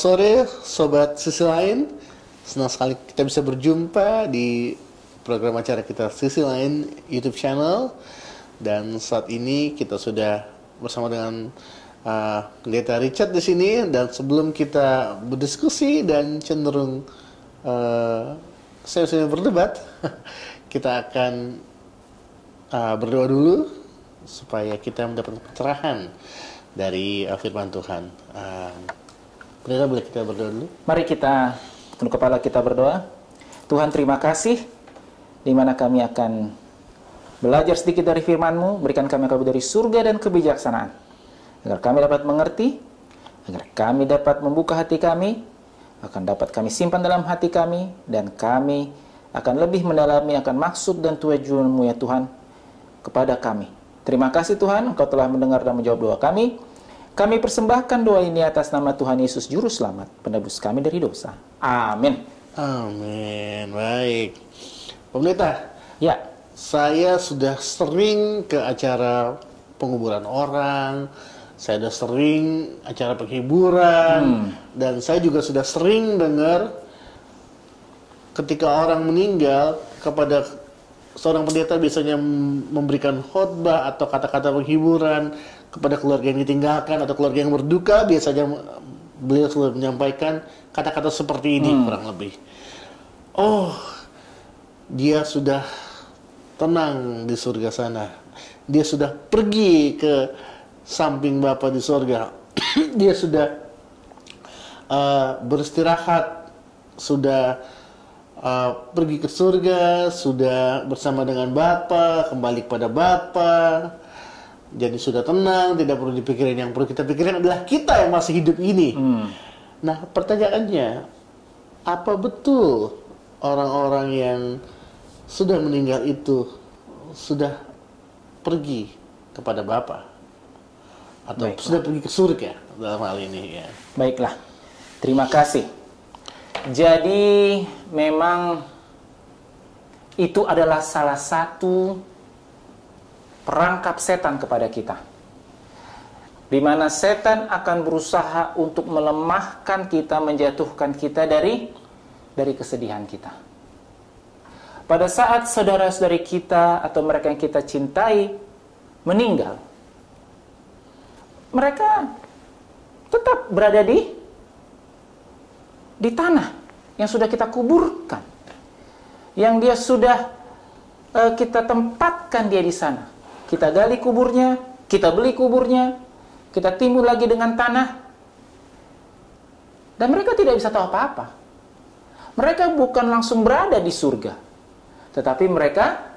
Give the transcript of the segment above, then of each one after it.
sore, Sobat Sisi Lain. Senang sekali kita bisa berjumpa di program acara kita Sisi Lain YouTube channel. Dan saat ini kita sudah bersama dengan Pendeta Richard di sini. Dan sebelum kita berdiskusi dan cenderung saya sudah berdebat, kita akan berdoa dulu supaya kita mendapat pencerahan dari firman Tuhan. Pendeta, boleh kita berdoa dulu? Mari kita tunduk kepala, kita berdoa. Tuhan, terima kasih di mana kami akan belajar sedikit dari firman-Mu. Berikan kami kabar dari surga dan kebijaksanaan, agar kami dapat mengerti, agar kami dapat membuka hati kami, akan dapat kami simpan dalam hati kami, dan kami akan lebih mendalami akan maksud dan tujuan-Mu ya Tuhan kepada kami. Terima kasih Tuhan, Engkau telah mendengar dan menjawab doa kami. Kami persembahkan doa ini atas nama Tuhan Yesus Juru Selamat, penebus kami dari dosa. Amin. Amin. Baik. Pendeta, ya, saya sudah sering ke acara penguburan orang, saya sudah sering acara penghiburan, dan saya juga sudah sering dengar ketika orang meninggal, kepada seorang pendeta biasanya memberikan khotbah atau kata-kata penghiburan kepada keluarga yang ditinggalkan atau keluarga yang berduka. Biasanya beliau selalu menyampaikan kata-kata seperti ini, kurang lebih. Oh, dia sudah tenang di surga sana. Dia sudah pergi ke samping Bapa di surga. Dia sudah beristirahat, sudah pergi ke surga, sudah bersama dengan Bapa, kembali kepada Bapa. Jadi sudah tenang, tidak perlu dipikirin. Yang perlu kita pikirin adalah kita yang masih hidup ini. Nah, pertanyaannya, apa betul orang-orang yang sudah meninggal itu sudah pergi kepada Bapa? Atau sudah pergi ke surga dalam hal ini ya? Baiklah, terima kasih. Jadi memang itu adalah salah satu perangkap setan kepada kita, di mana setan akan berusaha untuk melemahkan kita, menjatuhkan kita dari kesedihan kita. Pada saat saudara-saudari kita atau mereka yang kita cintai meninggal, mereka tetap berada di tanah yang sudah kita kuburkan, yang dia sudah kita tempatkan dia di sana. Kita gali kuburnya, kita beli kuburnya, kita timbul lagi dengan tanah, dan mereka tidak bisa tahu apa-apa. Mereka bukan langsung berada di surga, tetapi mereka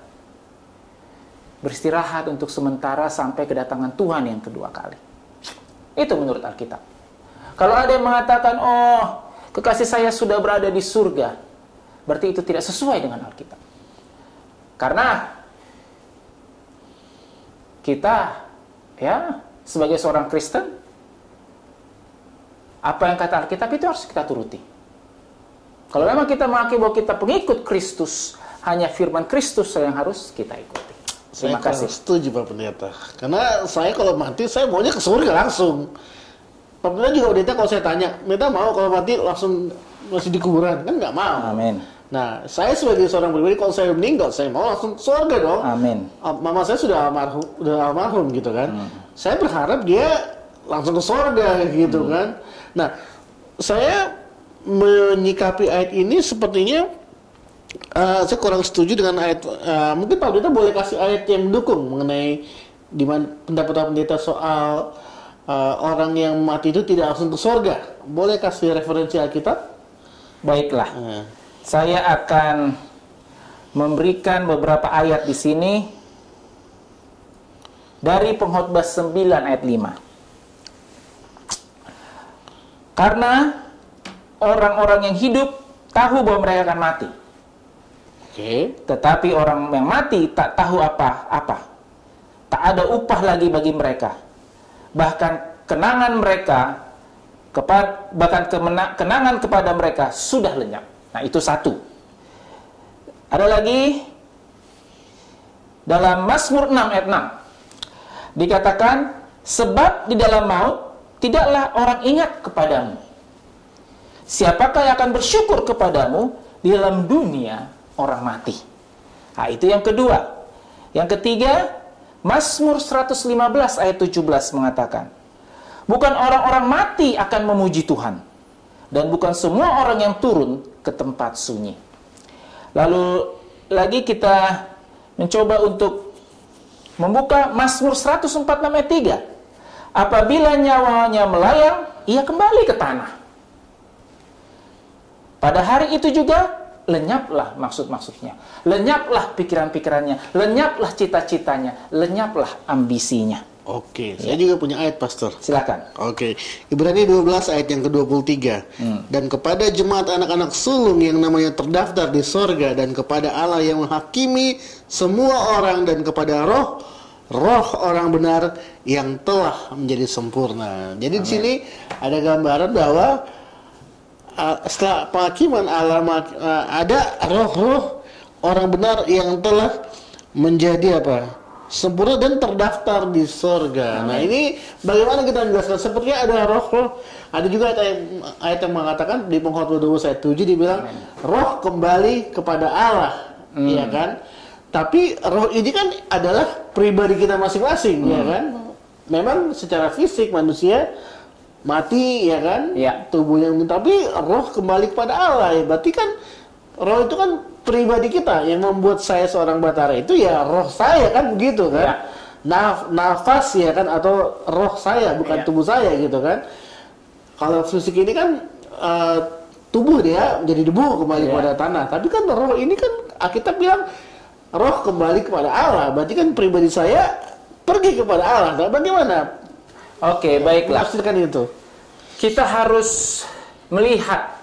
beristirahat untuk sementara sampai kedatangan Tuhan yang kedua kali. Itu menurut Alkitab. Kalau ada yang mengatakan, oh, kekasih saya sudah berada di surga, berarti itu tidak sesuai dengan Alkitab. Karena kita, ya, sebagai seorang Kristen, apa yang kata Alkitab itu harus kita turuti. Kalau memang kita mengakui bahwa kita pengikut Kristus, hanya firman Kristus yang harus kita ikuti. Terima kasih. Saya setuju Pak Pendeta. Karena saya kalau mati, saya maunya ke surga langsung. Pak Pendeta juga Pendeta, kalau saya tanya, Pendeta mau kalau mati langsung masih di kuburan? Kan nggak mau. Amin. Nah, saya sebagai seorang pribadi, kalau saya meninggal, saya mau langsung ke surga dong. Amin. Mama saya sudah almarhum gitu kan. Saya berharap dia langsung ke surga gitu kan. Nah, saya menyikapi ayat ini sepertinya saya kurang setuju dengan ayat. Mungkin Pak Pendeta boleh kasih ayat yang mendukung mengenai di mana pendapat Pak Pendeta soal orang yang mati itu tidak langsung ke surga. Boleh kasih referensi Alkitab? Baiklah. Saya akan memberikan beberapa ayat di sini dari Pengkhotbah 9 ayat 5. Karena orang-orang yang hidup tahu bahwa mereka akan mati. Tetapi orang yang mati tak tahu apa-apa. Tak ada upah lagi bagi mereka. Bahkan kenangan kepada mereka sudah lenyap. Nah, itu satu. Ada lagi dalam Mazmur 6 ayat 6. Dikatakan, sebab di dalam maut tidaklah orang ingat kepadamu. siapakah yang akan bersyukur kepadamu di dalam dunia orang mati? Nah, itu yang kedua. Yang ketiga, Mazmur 115 ayat 17 mengatakan, bukan orang-orang mati akan memuji Tuhan, dan bukan semua orang yang turun ke tempat sunyi. Lalu lagi kita mencoba untuk membuka Mazmur 146 ayat 3. Apabila nyawanya melayang, ia kembali ke tanah. Pada hari itu juga lenyaplah maksud-maksudnya, lenyaplah pikiran-pikirannya, lenyaplah cita-citanya, lenyaplah ambisinya. Oke, saya juga punya ayat, Pastor. Silakan. Oke, Ibrani 12 ayat yang ke-23. Dan kepada jemaat anak-anak sulung yang namanya terdaftar di sorga, dan kepada Allah yang menghakimi semua orang, dan kepada roh orang benar yang telah menjadi sempurna. Jadi di sini ada gambaran bahwa setelah penghakiman Allah ada roh-roh orang benar yang telah menjadi sempurna dan terdaftar di surga. Nah, ini bagaimana kita menjelaskan? Sepertinya ada roh-roh. Ada juga ayat yang mengatakan di Pengkhotbah 12 ayat 7 dibilang roh kembali kepada Allah, ya kan? Tapi roh ini kan adalah pribadi kita masing-masing, ya kan? Memang secara fisik manusia mati, ya kan? Ya. Tubuhnya, tapi roh kembali kepada Allah. Ya, berarti kan roh itu kan pribadi kita yang membuat saya seorang batara itu ya roh saya kan begitu kan? Ya. Nafas ya kan, atau roh saya bukan tubuh saya gitu kan? Kalau fisik ini kan tubuh dia jadi debu kembali kepada tanah. Tapi kan roh ini kan kita bilang roh kembali kepada Allah. Berarti kan pribadi saya pergi kepada Allah. Nah, bagaimana? Oke, baiklah. Pastikan itu. Kita harus melihat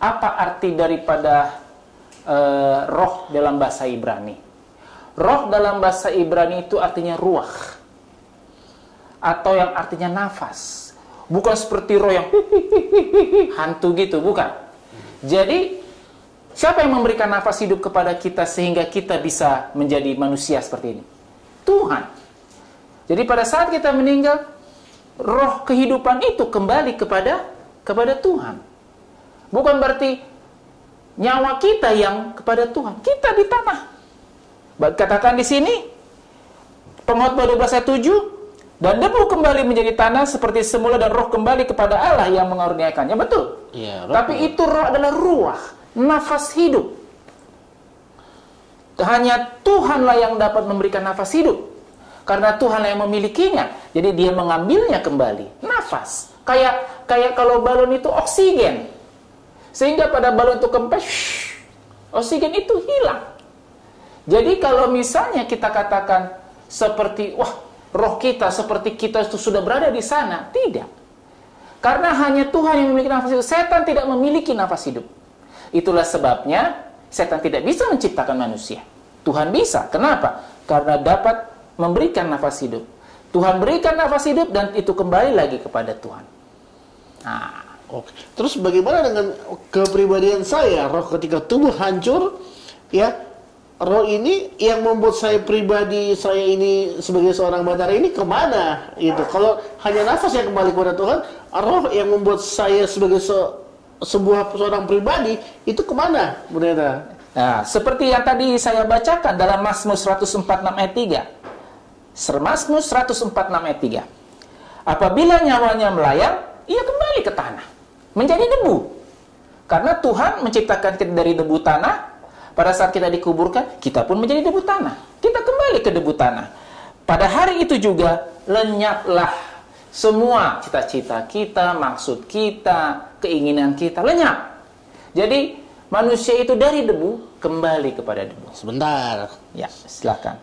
apa arti daripada roh dalam bahasa Ibrani. Roh dalam bahasa Ibrani itu artinya ruah, atau yang artinya nafas. Bukan seperti roh yang hantu gitu, bukan. Jadi, siapa yang memberikan nafas hidup kepada kita sehingga kita bisa menjadi manusia seperti ini? Tuhan. Jadi pada saat kita meninggal, roh kehidupan itu kembali kepada Tuhan. Bukan berarti nyawa kita yang kepada Tuhan. Kita di tanah. Katakan di sini Pengkhotbah 12 ayat 7, dan debu kembali menjadi tanah seperti semula, dan roh kembali kepada Allah yang mengaruniakannya. Betul. Ya, tapi itu roh adalah ruah, nafas hidup. Hanya Tuhanlah yang dapat memberikan nafas hidup. Karena Tuhan yang memilikinya, jadi dia mengambilnya kembali. Nafas, kayak kalau balon itu oksigen, sehingga pada balon itu kempes, oksigen itu hilang. Jadi kalau misalnya kita katakan seperti roh kita seperti kita itu sudah berada di sana, tidak. Karena hanya Tuhan yang memiliki nafas hidup. Setan tidak memiliki nafas hidup. Itulah sebabnya setan tidak bisa menciptakan manusia. Tuhan bisa. Kenapa? Karena dapat memberikan nafas hidup. Tuhan berikan nafas hidup dan itu kembali lagi kepada Tuhan. Nah, oke. Terus bagaimana dengan kepribadian saya? Roh ketika tubuh hancur, ya, roh ini yang membuat saya pribadi saya ini sebagai seorang batara ini kemana? Itu kalau hanya nafas yang kembali kepada Tuhan, roh yang membuat saya sebagai seorang pribadi itu kemana, Pendeta? Nah, seperti yang tadi saya bacakan dalam Mazmur 146 ayat 3. Mazmur 146 ayat 3. Apabila nyawanya melayang, ia kembali ke tanah, menjadi debu. Karena Tuhan menciptakan kita dari debu tanah. Pada saat kita dikuburkan, kita pun menjadi debu tanah. Kita kembali ke debu tanah. Pada hari itu juga, lenyaplah semua cita-cita kita, maksud kita, keinginan kita, lenyap. Jadi, manusia itu dari debu, kembali kepada debu. Sebentar. Ya, silakan.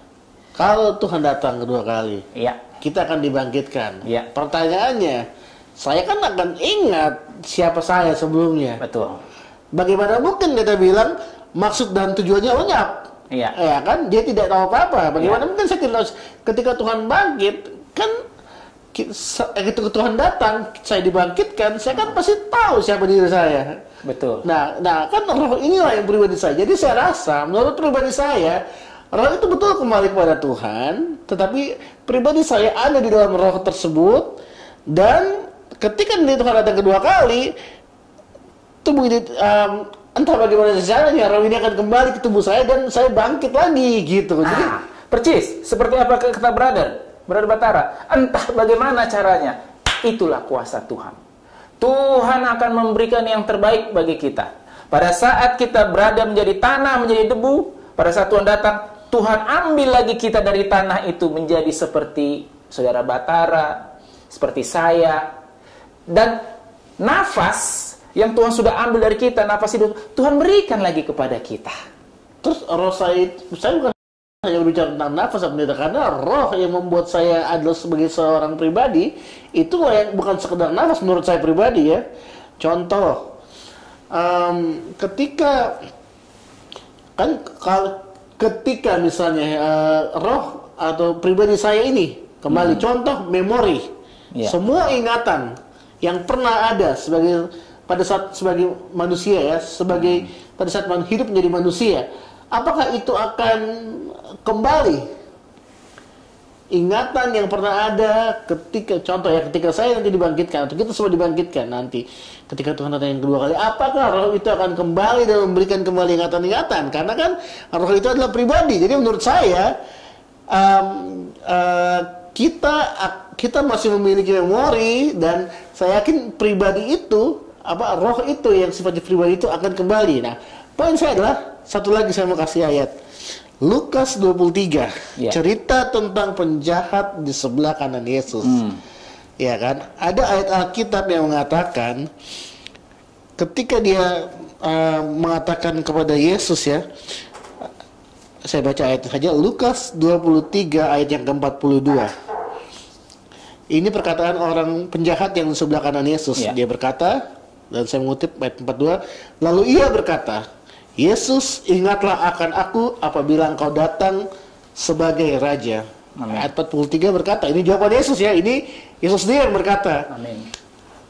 Kalau Tuhan datang kedua kali, ya, kita akan dibangkitkan. Ya. Pertanyaannya, saya kan akan ingat siapa saya sebelumnya. Betul. Bagaimana mungkin kita bilang maksud dan tujuannya lenyap? Iya. Ya kan, dia tidak tahu apa-apa. Bagaimana mungkin saya tidak, ketika Tuhan bangkit, kan ketika Tuhan datang, saya dibangkitkan, saya kan pasti tahu siapa diri saya. Betul. Nah kan roh inilah yang pribadi saya. Jadi saya rasa, menurut pribadi saya, roh itu betul kembali kepada Tuhan, tetapi pribadi saya ada di dalam roh tersebut, dan ketika Tuhan datang kedua kali, tubuh ini entah bagaimana caranya roh ini akan kembali ke tubuh saya dan saya bangkit lagi gitu. Jadi percis seperti apa kata Brother Batara, entah bagaimana caranya, itulah kuasa Tuhan. Tuhan akan memberikan yang terbaik bagi kita. Pada saat kita berada menjadi tanah, menjadi debu, pada saat Tuhan datang, Tuhan ambil lagi kita dari tanah itu menjadi seperti saudara Batara, seperti saya. Dan nafas yang Tuhan sudah ambil dari kita, nafas hidup, Tuhan berikan lagi kepada kita. Terus roh saya bukan hanya berbicara tentang nafas, pendeta, karena roh yang membuat saya adalah sebagai seorang pribadi, itu yang bukan sekedar nafas menurut saya pribadi ya. Contoh, ketika misalnya roh atau pribadi saya ini kembali, contoh memori, semua ingatan yang pernah ada pada saat sebagai manusia ya, pada saat hidup menjadi manusia, apakah itu akan kembali? Ingatan yang pernah ada ketika saya nanti dibangkitkan, atau kita semua dibangkitkan nanti ketika Tuhan datang yang kedua kali, apakah roh itu akan kembali dan memberikan kembali ingatan-ingatan? Karena kan roh itu adalah pribadi. Jadi menurut saya kita masih memiliki memori, dan saya yakin pribadi itu, roh itu yang sifatnya pribadi itu akan kembali. Nah, poin saya adalah satu lagi, saya mau kasih ayat Lukas 23, cerita tentang penjahat di sebelah kanan Yesus. Ya kan? Ada ayat Alkitab yang mengatakan ketika dia mengatakan kepada Yesus ya. Saya baca ayat saja, Lukas 23 ayat yang ke-42. Ini perkataan orang penjahat yang di sebelah kanan Yesus. Dia berkata, dan saya mengutip ayat 42, lalu ia berkata, Yesus, ingatlah akan aku apabila engkau datang sebagai Raja. Amin. Ayat 43 berkata, ini jawaban Yesus ya, ini Yesus sendiri yang berkata. Amin.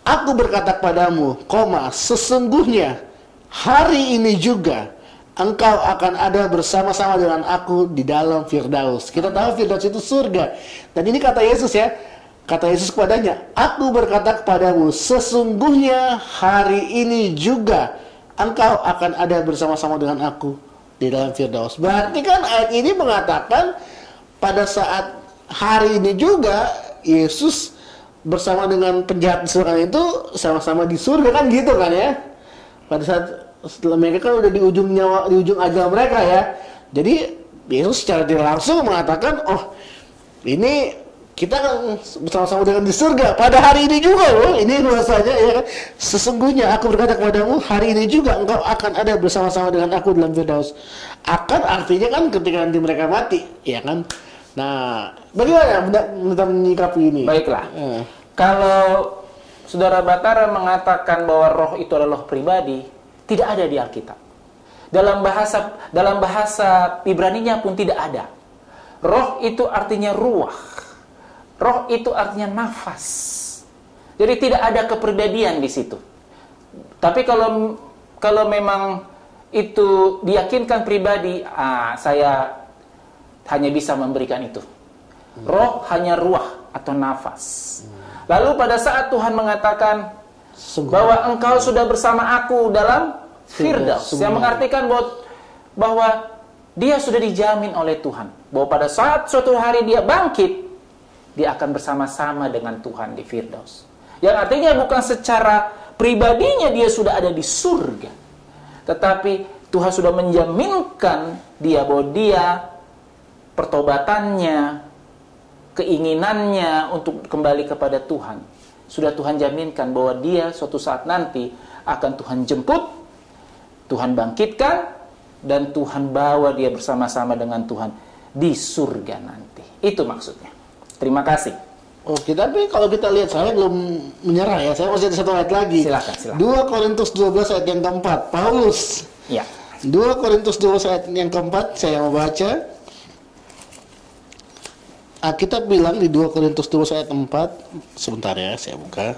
Aku berkata kepadamu, sesungguhnya hari ini juga engkau akan ada bersama-sama dengan aku di dalam Firdaus. Kita tahu Firdaus itu surga. Dan ini kata Yesus ya, kata Yesus kepadanya, aku berkata kepadamu, sesungguhnya hari ini juga engkau akan ada bersama-sama dengan aku di dalam Firdaus. Berarti kan ayat ini mengatakan pada saat hari ini juga Yesus bersama dengan penjahat di surga itu sama-sama di surga, kan gitu kan ya. Pada saat setelah mereka kan udah di ujung ajal mereka ya. Jadi Yesus secara tidak langsung mengatakan, oh ini kita kan bersama-sama dengan di surga pada hari ini juga loh. Ini bahasanya ya kan. Sesungguhnya aku berkata kepadamu, hari ini juga engkau akan ada bersama-sama dengan aku dalam Firdaus. Akan artinya kan ketika nanti mereka mati, ya kan. Nah, bagaimana kita menyikapi ini? Baiklah. Kalau Saudara Batara mengatakan bahwa roh itu adalah roh pribadi, tidak ada di Alkitab. Dalam bahasa Ibraninya pun tidak ada. Roh itu artinya ruah. Roh itu artinya nafas. Jadi tidak ada kepribadian di situ. Tapi kalau memang itu diyakinkan pribadi, saya hanya bisa memberikan itu. Roh hanya ruah atau nafas. Lalu pada saat Tuhan mengatakan bahwa engkau sudah bersama aku dalam Firdaus, yang mengartikan bahwa dia sudah dijamin oleh Tuhan, bahwa pada saat suatu hari dia bangkit, dia akan bersama-sama dengan Tuhan di Firdaus. Yang artinya bukan secara pribadinya dia sudah ada di surga, tetapi Tuhan sudah menjaminkan dia bahwa dia pertobatannya, keinginannya untuk kembali kepada Tuhan, sudah Tuhan jaminkan bahwa dia suatu saat nanti akan Tuhan jemput, Tuhan bangkitkan, dan Tuhan bawa dia bersama-sama dengan Tuhan di surga nanti. Itu maksudnya. Terima kasih. Oke, tapi kalau kita lihat, saya belum menyerah ya. Saya masih ada satu ayat lagi. Silakan. 2 Korintus 12 ayat yang keempat. Paulus. Ya. 2 Korintus 12 ayat yang keempat, saya mau baca. Kita bilang di 2 Korintus 12 ayat 4. Sebentar ya, saya buka.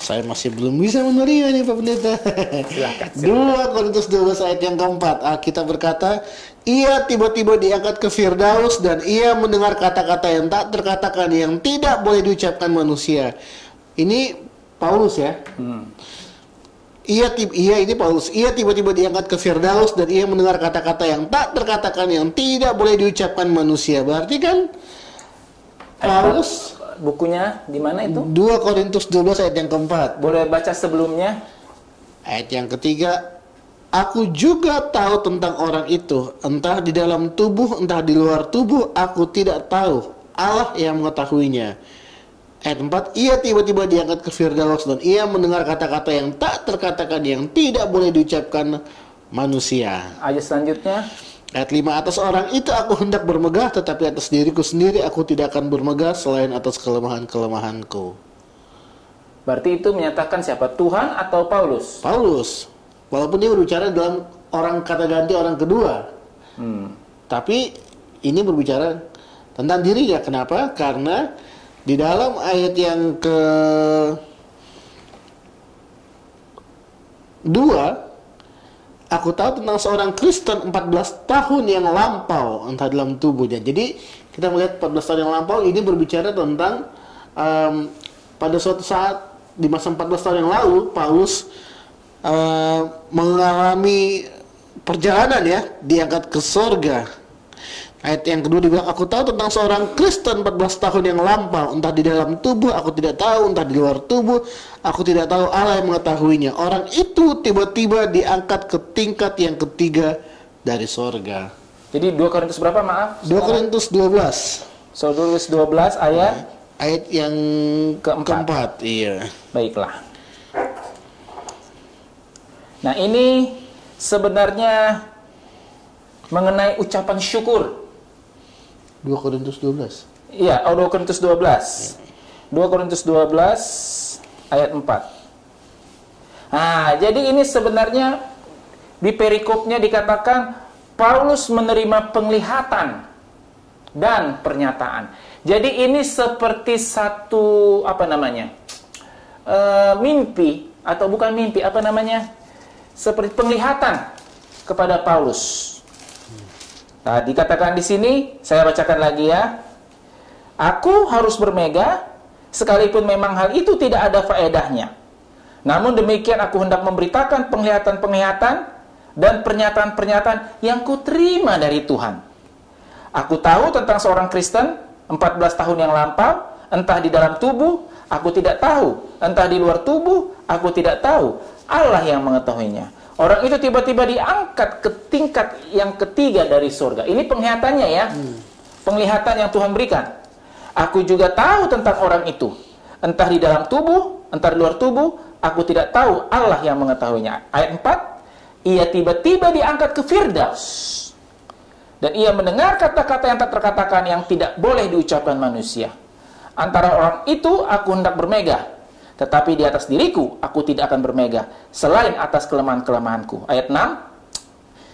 Saya masih belum bisa menerima nih Pak Pendeta. Silakan. 2 Korintus 12 ayat yang keempat, Alkitab berkata, ia tiba-tiba diangkat ke Firdaus dan ia mendengar kata-kata yang tak terkatakan, yang tidak boleh diucapkan manusia. Ini Paulus ya. Ini Paulus. Ia tiba-tiba diangkat ke Firdaus dan ia mendengar kata-kata yang tak terkatakan, yang tidak boleh diucapkan manusia. Berarti kan Paulus, bukunya di mana itu? 2 Korintus 12 ayat yang keempat. Boleh baca sebelumnya? Ayat yang ketiga, aku juga tahu tentang orang itu, entah di dalam tubuh, entah di luar tubuh, aku tidak tahu. Allah yang mengetahuinya. Ayat 4, ia tiba-tiba diangkat ke Firdaus dan ia mendengar kata-kata yang tak terkatakan, yang tidak boleh diucapkan manusia. Ayat selanjutnya. Ayat 5, atas orang itu aku hendak bermegah, tetapi atas diriku sendiri aku tidak akan bermegah selain atas kelemahan-kelemahanku. Berarti itu menyatakan siapa? Tuhan atau Paulus? Paulus, walaupun dia berbicara dalam orang kata ganti orang kedua, tapi ini berbicara tentang dirinya. Kenapa? Karena di dalam ayat yang kedua, aku tahu tentang seorang Kristen 14 tahun yang lampau, entah dalam tubuhnya. Jadi kita melihat 14 tahun yang lampau ini berbicara tentang pada suatu saat di masa 14 tahun yang lalu Paulus mengalami perjalanan ya, diangkat ke sorga. Ayat yang kedua dibilang, aku tahu tentang seorang Kristen 14 tahun yang lampau, entah di dalam tubuh aku tidak tahu, entah di luar tubuh aku tidak tahu, Allah yang mengetahuinya. Orang itu tiba-tiba diangkat ke tingkat yang ketiga dari sorga. Jadi 2 Korintus berapa, maaf? 2 Korintus 12. So, 12 ayat yang keempat. Iya. Baiklah. Nah, ini sebenarnya mengenai ucapan syukur. 2 Korintus 12. Iya, 2 Korintus 12. 2 Korintus 12 ayat 4. Nah, jadi ini sebenarnya di perikopnya dikatakan Paulus menerima penglihatan dan pernyataan. Jadi ini seperti satu mimpi atau bukan mimpi, seperti penglihatan kepada Paulus. Nah, dikatakan di sini, saya bacakan lagi ya. Aku harus bermegah, sekalipun memang hal itu tidak ada faedahnya. Namun demikian aku hendak memberitakan penglihatan-penglihatan dan pernyataan-pernyataan yang kuterima dari Tuhan. Aku tahu tentang seorang Kristen 14 tahun yang lampau, entah di dalam tubuh, aku tidak tahu, entah di luar tubuh, aku tidak tahu. Allah yang mengetahuinya. Orang itu tiba-tiba diangkat ke tingkat yang ketiga dari surga. Ini penglihatannya ya. Penglihatan yang Tuhan berikan. Aku juga tahu tentang orang itu. Entah di dalam tubuh, entah di luar tubuh, aku tidak tahu, Allah yang mengetahuinya. Ayat 4, ia tiba-tiba diangkat ke Firdaus. Dan ia mendengar kata-kata yang tak terkatakan, yang tidak boleh diucapkan manusia. Antara orang itu aku hendak bermegah, tetapi di atas diriku aku tidak akan bermegah selain atas kelemahan-kelemahanku. Ayat 6,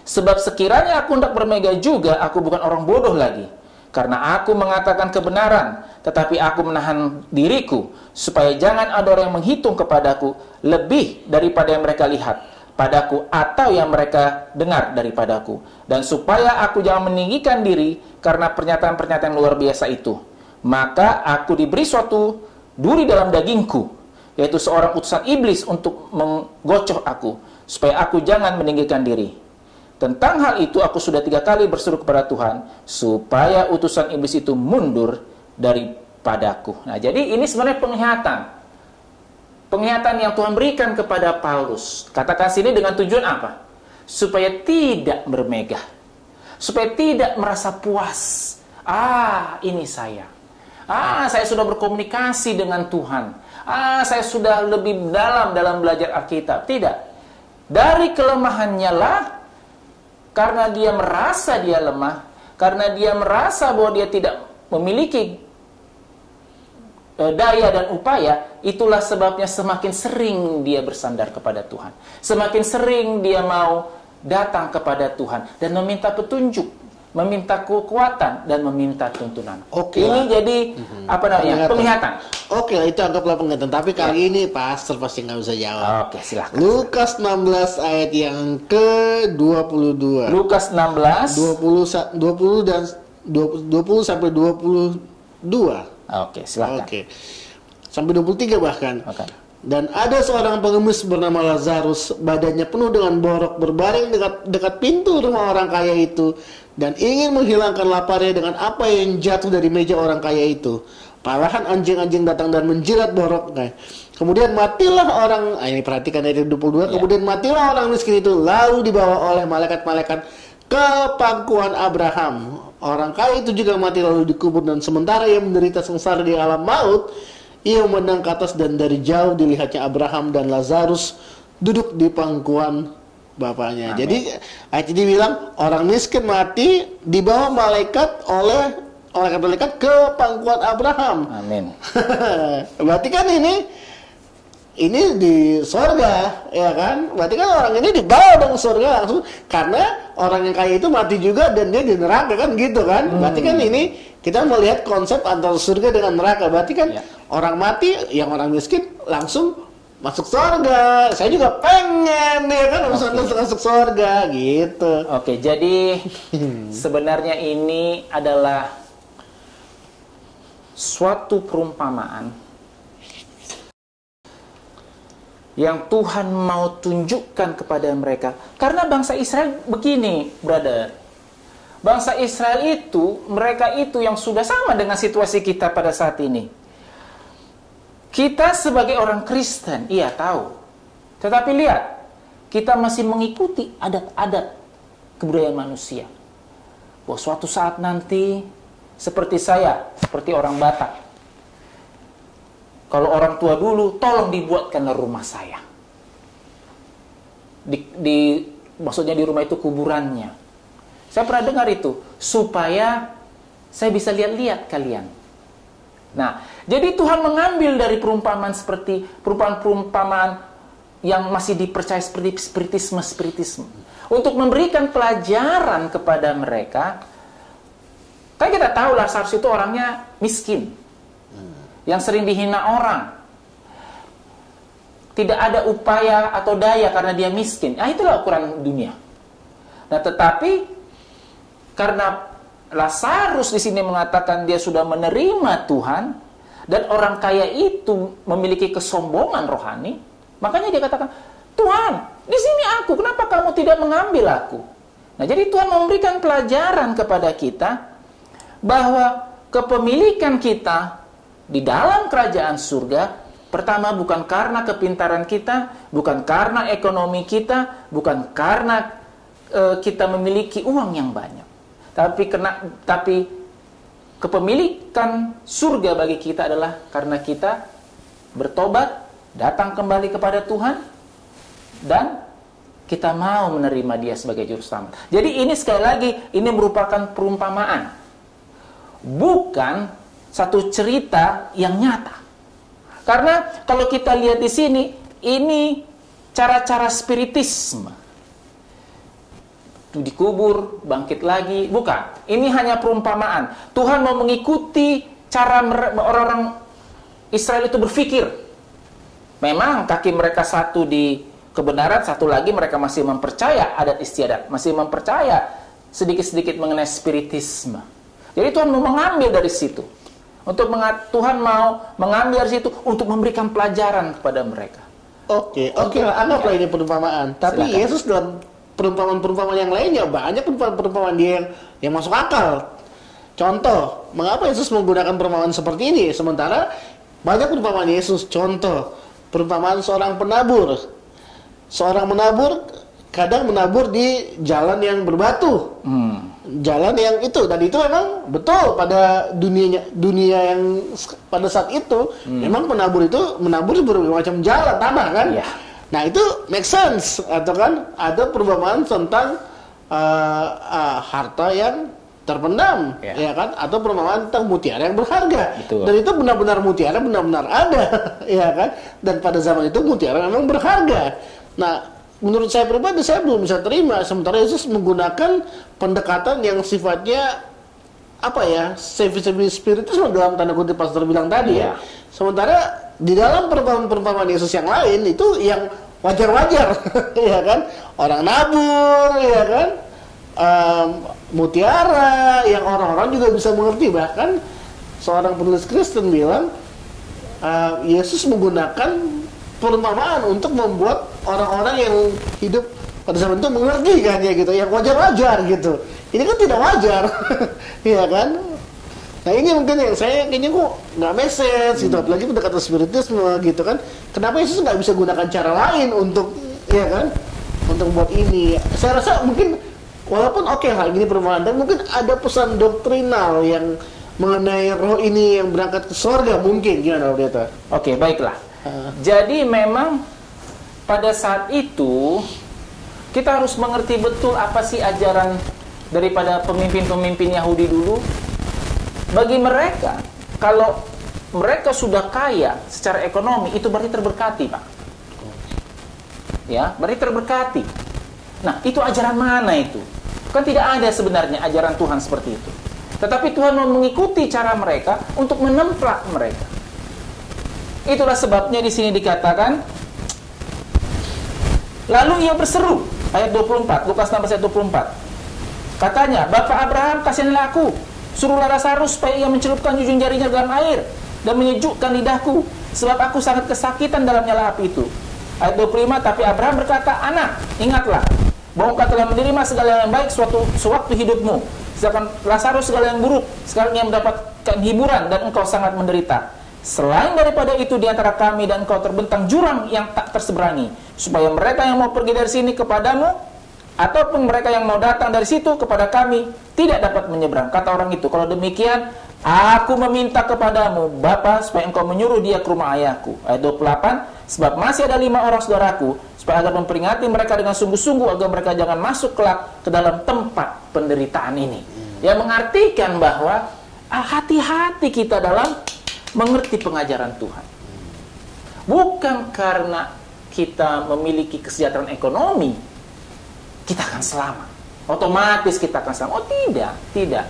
sebab sekiranya aku hendak bermegah juga, aku bukan orang bodoh lagi, karena aku mengatakan kebenaran, tetapi aku menahan diriku, supaya jangan ada orang yang menghitung kepadaku lebih daripada yang mereka lihat padaku atau yang mereka dengar daripadaku, dan supaya aku jangan meninggikan diri karena pernyataan-pernyataan luar biasa itu. Maka aku diberi suatu duri dalam dagingku, yaitu seorang utusan iblis untuk menggocoh aku, supaya aku jangan meninggikan diri. Tentang hal itu aku sudah 3 kali berseru kepada Tuhan, supaya utusan iblis itu mundur daripadaku. Nah, jadi ini sebenarnya penglihatan. Penglihatan yang Tuhan berikan kepada Paulus. Katakan sini dengan tujuan apa? Supaya tidak bermegah. Supaya tidak merasa puas. Ini saya. Saya sudah berkomunikasi dengan Tuhan. Saya sudah lebih dalam belajar Alkitab. Tidak. Dari kelemahannya lah, karena dia merasa dia lemah, karena dia merasa bahwa dia tidak memiliki daya dan upaya, itulah sebabnya semakin sering dia bersandar kepada Tuhan. Semakin sering dia mau datang kepada Tuhan dan meminta petunjuk meminta kekuatan dan meminta tuntunan. Oke. Ini jadi penglihatan. Oke, itu anggaplah penglihatan. Tapi kali ini pastor pasti nggak bisa jawab. Oke, silakan. Lukas 16 ayat yang ke-22. Lukas 16 20 dan 20 sampai 22. Oke, silakan. Oke. Sampai 23 bahkan. Oke. Dan ada seorang pengemis bernama Lazarus, badannya penuh dengan borok, berbaring dekat pintu rumah orang kaya itu, dan ingin menghilangkan laparnya dengan apa yang jatuh dari meja orang kaya itu. Malahan anjing-anjing datang dan menjilat boroknya. Kemudian matilah orang, ini perhatikan ayat 22, kemudian matilah orang miskin itu, lalu dibawa oleh malaikat-malaikat ke pangkuan Abraham. Orang kaya itu juga mati lalu dikubur, dan sementara ia menderita sengsara di alam maut, ia memandang ke atas dan dari jauh dilihatnya Abraham dan Lazarus duduk di pangkuan bapaknya. Amin. Jadi ayat ini bilang orang miskin mati dibawa oleh malaikat ke pangkuan Abraham. Amin. Berarti kan ini di sorga, ya kan? Berarti kan orang ini dibawa dong surga langsung, karena orang yang kaya itu mati juga dan dia di neraka kan gitu kan? Berarti kan ini kita melihat konsep antara surga dengan neraka. Berarti kan orang mati, yang orang miskin langsung masuk surga. Saya juga pengen ya kan masuk surga gitu. Oke, jadi sebenarnya ini adalah suatu perumpamaan yang Tuhan mau tunjukkan kepada mereka. Karena bangsa Israel begini, brother. Bangsa Israel itu, mereka itu yang sudah sama dengan situasi kita pada saat ini. Kita sebagai orang Kristen, iya tahu. Tetapi lihat, kita masih mengikuti adat-adat kebudayaan manusia. Bahwa suatu saat nanti, seperti saya, seperti orang Batak, kalau orang tua dulu, tolong dibuatkanlah rumah saya. Maksudnya di rumah itu kuburannya. Saya pernah dengar itu, supaya saya bisa lihat-lihat kalian. Nah, jadi Tuhan mengambil dari perumpamaan seperti perumpamaan yang masih dipercaya seperti spiritisme. Untuk memberikan pelajaran kepada mereka. Kan kita tahu Lazarus itu orangnya miskin, yang sering dihina orang. Tidak ada upaya atau daya karena dia miskin. Nah, itulah ukuran dunia. Nah, tetapi karena Lazarus di sini mengatakan dia sudah menerima Tuhan, dan orang kaya itu memiliki kesombongan rohani, makanya dia katakan, Tuhan, di sini aku, kenapa kamu tidak mengambil aku? Nah, jadi Tuhan memberikan pelajaran kepada kita bahwa kepemilikan kita di dalam kerajaan surga, pertama bukan karena kepintaran kita, bukan karena ekonomi kita, bukan karena kita memiliki uang yang banyak. Tapi kepemilikan surga bagi kita adalah karena kita bertobat, datang kembali kepada Tuhan, dan kita mau menerima Dia sebagai juru selamat. Jadi ini sekali lagi, ini merupakan perumpamaan, bukan satu cerita yang nyata. Karena kalau kita lihat di sini, ini cara-cara spiritisme. Dikubur, bangkit lagi, bukan. Ini hanya perumpamaan. Tuhan mau mengikuti cara orang-orang Israel itu berpikir. Memang kaki mereka satu di kebenaran, satu lagi mereka masih mempercaya adat istiadat, masih mempercaya sedikit-sedikit mengenai spiritisme. Jadi Tuhan mau mengambil dari situ. Tuhan mau mengambil dari situ untuk memberikan pelajaran kepada mereka. Oke, anggaplah ini perumpamaan. Tapi silakan. Yesus dalam perumpamaan-perumpamaan yang lainnya banyak perumpamaan dia yang masuk akal. Contoh, mengapa Yesus menggunakan perumpamaan seperti ini sementara banyak perumpamaan Yesus? Contoh, perumpamaan seorang penabur. Seorang menabur kadang menabur di jalan yang berbatu. Jalan yang itu, dan itu memang betul pada dunia yang pada saat itu memang penabur itu menabur di berbagai macam jalan tanah kan. Nah itu make sense, atau kan ada perumpamaan tentang harta yang terpendam, ya kan, atau perumpamaan tentang mutiara yang berharga. Betul. Dan itu benar-benar mutiara benar-benar ada, ya kan. Dan pada zaman itu mutiara memang berharga. Nah menurut saya pribadi saya belum bisa terima, sementara Yesus menggunakan pendekatan yang sifatnya apa ya, semi spiritisme dalam tanda kutip pastor bilang tadi ya. Sementara di dalam perumpamaan Yesus yang lain itu yang wajar-wajar, ya kan, orang nabur, ya kan, mutiara, yang orang-orang juga bisa mengerti. Bahkan seorang penulis Kristen bilang Yesus menggunakan perumpamaan untuk membuat orang-orang yang hidup pada zaman itu mengerti kan, ya gitu, yang wajar-wajar gitu. Ini kan tidak wajar, ya kan? Nah ini mungkin yang saya kayaknya kok nggak message gitu, apalagi pendekatan spiritisme gitu kan. Kenapa Yesus nggak bisa gunakan cara lain untuk, ya kan, untuk buat ini? Saya rasa mungkin walaupun oke hal ini perumpamaan, dan mungkin ada pesan doktrinal yang mengenai roh ini yang berangkat ke surga mungkin, gimana Pendeta? Oke, baiklah. Jadi memang pada saat itu kita harus mengerti betul apa sih ajaran daripada pemimpin-pemimpin Yahudi dulu. Bagi mereka, kalau mereka sudah kaya secara ekonomi, itu berarti terberkati, Pak. Ya, berarti terberkati. Nah, itu ajaran mana itu? Kan tidak ada sebenarnya ajaran Tuhan seperti itu. Tetapi Tuhan mau mengikuti cara mereka untuk menemplak mereka. Itulah sebabnya di sini dikatakan, lalu ia berseru, ayat 24, Lukas 16 ayat 24. Katanya, Bapak Abraham, kasihanlah aku. Suruhlah Lazarus supaya ia mencelupkan ujung jarinya dalam air dan menyejukkan lidahku, sebab aku sangat kesakitan dalam nyala api itu. Ayat 25, tapi Abraham berkata, anak, ingatlah bahwa engkau telah menerima segala yang baik sewaktu hidupmu, sedangkan Lazarus segala yang buruk, sekarang ia mendapatkan hiburan dan engkau sangat menderita. Selain daripada itu, di antara kami dan engkau terbentang jurang yang tak terseberangi, supaya mereka yang mau pergi dari sini kepadamu, ataupun mereka yang mau datang dari situ kepada kami tidak dapat menyeberang. Kata orang itu, kalau demikian aku meminta kepadamu Bapa supaya engkau menyuruh dia ke rumah ayahku. Ayat 28, sebab masih ada 5 orang saudaraku, supaya agar memperingati mereka dengan sungguh-sungguh agar mereka jangan masuk kelak ke dalam tempat penderitaan ini. Yang mengartikan bahwa hati-hati kita dalam mengerti pengajaran Tuhan. Bukan karena kita memiliki kesejahteraan ekonomi kita akan selamat, otomatis kita akan selamat. Oh tidak.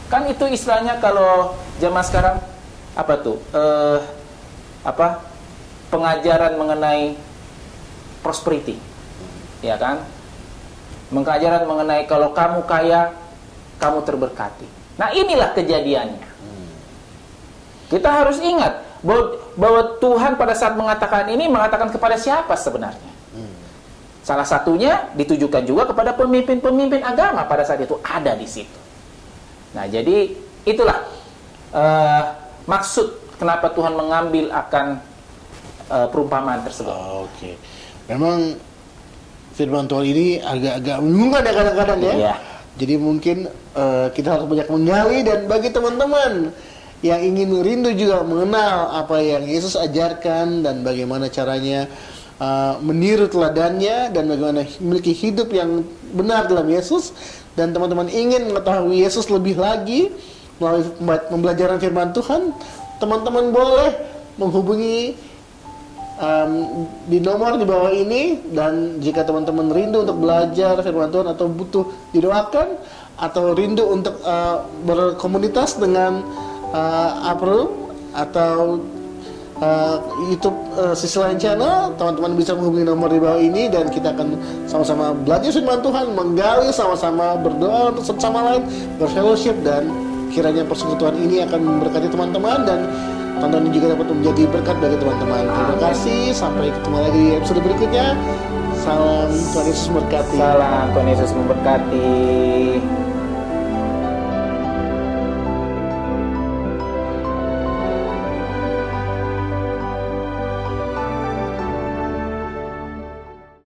Kan itu istilahnya kalau zaman sekarang apa tuh? Pengajaran mengenai prosperity, ya kan? Pengajaran mengenai kalau kamu kaya, kamu terberkati. Nah inilah kejadiannya. Kita harus ingat bahwa Tuhan pada saat mengatakan ini mengatakan kepada siapa sebenarnya? Salah satunya ditujukan juga kepada pemimpin-pemimpin agama pada saat itu ada di situ. Nah, jadi itulah maksud kenapa Tuhan mengambil akan perumpamaan tersebut. Oke. Memang firman Tuhan ini agak-agak membingungkan ya kadang-kadang ya. Iya. Jadi mungkin kita harus banyak menggali, dan bagi teman-teman yang ingin rindu juga mengenal apa yang Yesus ajarkan dan bagaimana caranya meniru teladannya dan bagaimana memiliki hidup yang benar dalam Yesus, dan teman-teman ingin mengetahui Yesus lebih lagi melalui pembelajaran firman Tuhan, teman-teman boleh menghubungi di nomor di bawah ini. Dan jika teman-teman rindu untuk belajar firman Tuhan atau butuh didoakan atau rindu untuk berkomunitas dengan April atau YouTube Sisi Lain Channel, teman-teman bisa menghubungi nomor di bawah ini, dan kita akan sama-sama belajar firman Tuhan, menggali, sama-sama berdoa untuk satu sama lain, berfellowship, dan kiranya persekutuan ini akan memberkati teman-teman, dan tontonan ini juga dapat menjadi berkat bagi teman-teman. Terima kasih, sampai ketemu lagi di episode berikutnya. Salam, Tuhan Yesus memberkati. Salam, Tuhan Yesus memberkati.